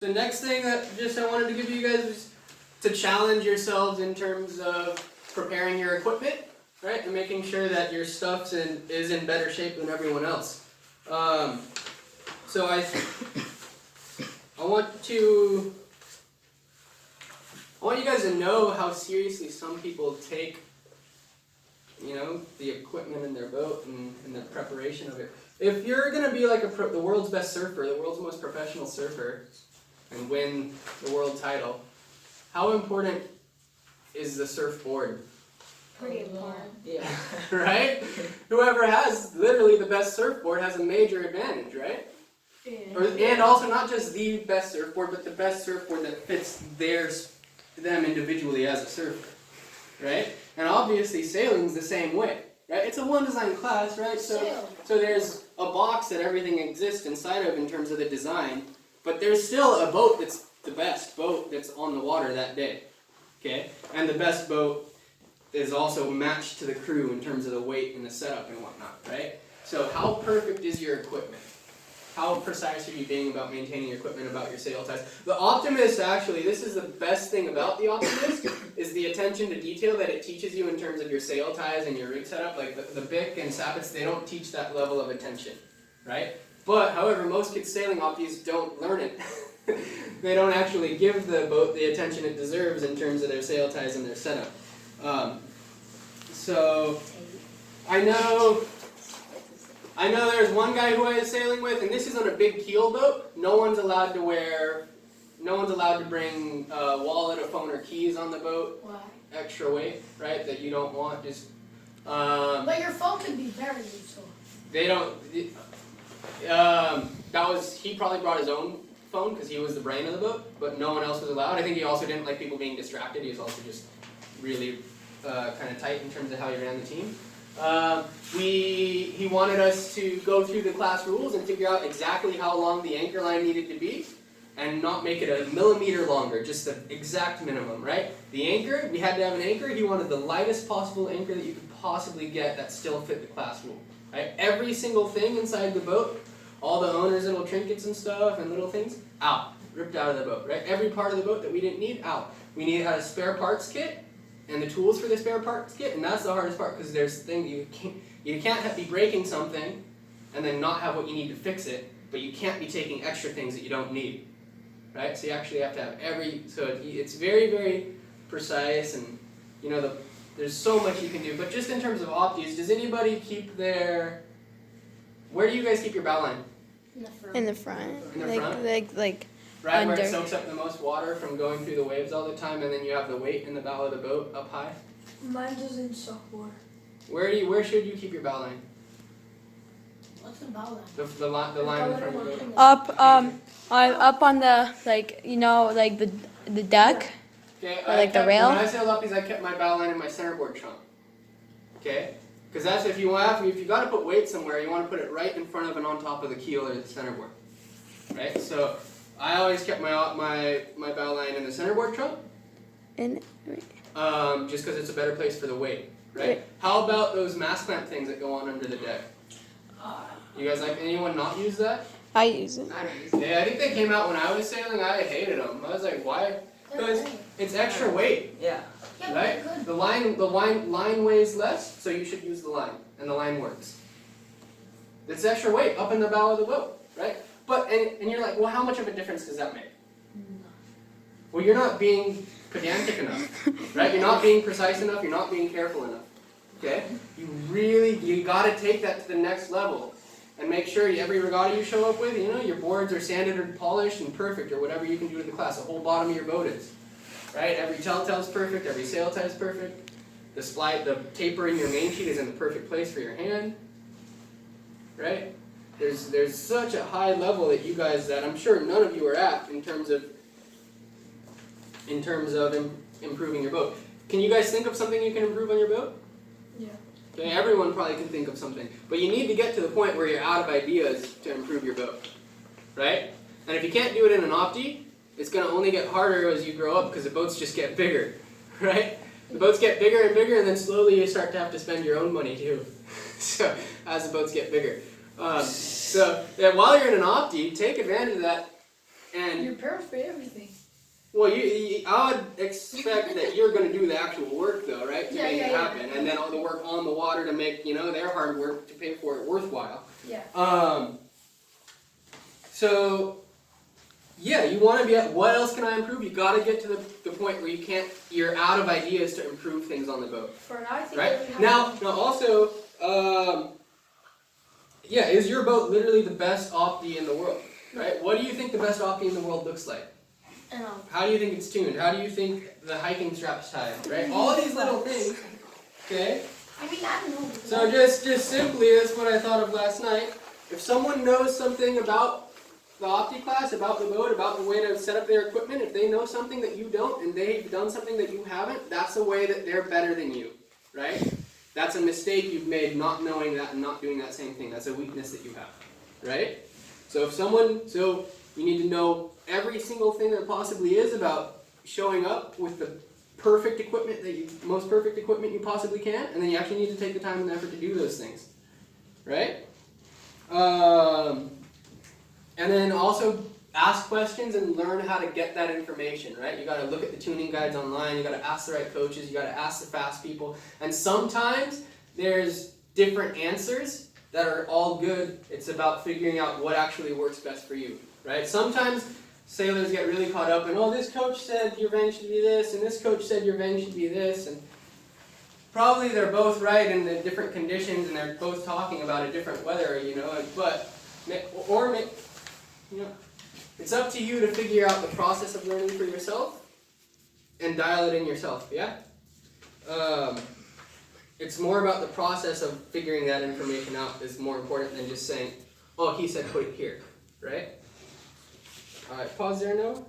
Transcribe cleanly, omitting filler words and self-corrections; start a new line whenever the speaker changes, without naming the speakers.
The next thing that I wanted to give you guys is to challenge yourselves in terms of preparing your equipment, right, and making sure that your stuff is in better shape than everyone else. So I want you guys to know how seriously some people take, the equipment in their boat and the preparation of it. If you're gonna be like the world's best surfer, the world's most professional surfer, and win the world title, how important is the surfboard?
Pretty important.
Yeah.
Right? Whoever has literally the best surfboard has a major advantage, right?
Yeah.
And also not just the best surfboard, but the best surfboard that fits them individually as a surfer, right? And obviously sailing's the same way, right? It's a one design class, right? So there's a box that everything exists inside of in terms of the design, but there's still a boat that's the best boat that's on the water that day, okay? And the best boat is also matched to the crew in terms of the weight and the setup and whatnot, right? So how perfect is your equipment? How precise are you being about maintaining your equipment, about your sail ties? The Optimist, actually, this is the best thing about the Optimist, is the attention to detail that it teaches you in terms of your sail ties and your rig setup. Like the Bic and Sappets, they don't teach that level of attention, right? But, however, most kids sailing Opties don't learn it. They don't actually give the boat the attention it deserves in terms of their sail ties and their setup. So, I know there's one guy who I was sailing with, and this is on a big keel boat. No one's allowed to bring a wallet, a phone, or keys on the boat.
Why?
Extra weight, right? That you don't want.
But your phone could be very useful.
They don't. He probably brought his own phone because he was the brain of the boat, but no one else was allowed. I think he also didn't like people being distracted. He was also just really kind of tight in terms of how he ran the team. He wanted us to go through the class rules and figure out exactly how long the anchor line needed to be and not make it a millimeter longer, just the exact minimum, right? The anchor, we had to have an anchor. He wanted the lightest possible anchor that you could possibly get that still fit the class rule, right? Every single thing inside the boat, all the owner's little trinkets and stuff and little things, out, ripped out of the boat, right? Every part of the boat that we didn't need, out. We had a spare parts kit and the tools for the spare parts kit, and that's the hardest part because there's the thing you can't be breaking something and then not have what you need to fix it, but you can't be taking extra things that you don't need, right? So you actually have to have it's very, very precise, and there's so much you can do. But just in terms of Opties, does anybody keep where do you guys keep your bow line?
In the front.
In the front?
Like
Right where it
under.
soaks up the most water from going through the waves all the time, and then you have the weight in the bow of the boat up high?
Mine doesn't suck water.
Where should you keep your bow line?
What's the bow line?
The line in front of the boat?
Up on the the deck.
Okay,
Or like the rail?
When I sailed Uppies, I kept my bow line in my centerboard trunk. Okay? Because that's if you got to put weight somewhere, you want to put it right in front of and on top of the keel or the centerboard. Right? So I always kept my bow line in the centerboard trunk. Just because it's a better place for the weight. Right? How about those mast clamp things that go on under the deck? You guys anyone not use that?
I use it.
I don't use it.
Yeah, I think they came out when I was sailing. I hated them. I was like, why? Because it's extra weight.
Yeah.
Yeah,
Right?
but
The line weighs less, so you should use the line, and the line works. It's extra weight up in the bow of the boat, right? But and you're like, well, how much of a difference does that make? Well, you're not being pedantic enough, right? You're not being precise enough. You're not being careful enough. Okay? You got to take that to the next level, and make sure every regatta you show up with, your boards are sanded or polished and perfect, or whatever you can do to the class. The whole bottom of your boat is. Right? Every telltale's perfect, every sail tie is perfect. The taper in your main sheet is in the perfect place for your hand. Right? There's such a high level that you guys that I'm sure none of you are at in terms of improving your boat. Can you guys think of something you can improve on your boat?
Yeah.
Okay, everyone probably can think of something. But you need to get to the point where you're out of ideas to improve your boat. Right? And if you can't do it in an Opti, it's going to only get harder as you grow up because the boats just get bigger, right? The boats get bigger and bigger, and then slowly you start to have to spend your own money too. So as the boats get bigger. So while you're in an Opti, take advantage of that And
Your parents pay everything.
well, I would expect that you're going to do the actual work, though, right? To
Yeah,
make
yeah,
it
yeah.
happen, and then all the work on the water to make their hard work to pay for it worthwhile.
Yeah.
So, yeah, you want to be at, what else can I improve? You got to get to the point where you're out of ideas to improve things on the boat,
For now, I think
right?
that we have
Now also, yeah, is your boat literally the best opti in the world, right? What do you think the best opti in the world looks like?
and
How do you think it's tuned? How do you think the hiking strap's tied, right? All these little things, okay?
I mean, I don't know.
So just simply, that's what I thought of last night. If someone knows something about the Opti class, about the boat, about the way to set up their equipment, if they know something that you don't and they've done something that you haven't, that's a way that they're better than you, right? That's a mistake you've made not knowing that and not doing that same thing. That's a weakness that you have, right? So you need to know every single thing there possibly is about showing up with the perfect equipment most perfect equipment you possibly can, and then you actually need to take the time and effort to do those things, right? And then also ask questions and learn how to get that information, right? You got to look at the tuning guides online, you got to ask the right coaches, you got to ask the fast people, and sometimes there's different answers that are all good. It's about figuring out what actually works best for you, right? Sometimes sailors get really caught up in, oh, this coach said your vang should be this, and this coach said your vang should be this, and probably they're both right in the different conditions, and they're both talking about a different weather, it's up to you to figure out the process of learning for yourself and dial it in yourself, yeah? It's more about the process of figuring that information out is more important than just saying, oh, he said put it here, right? Alright, pause there, Noah.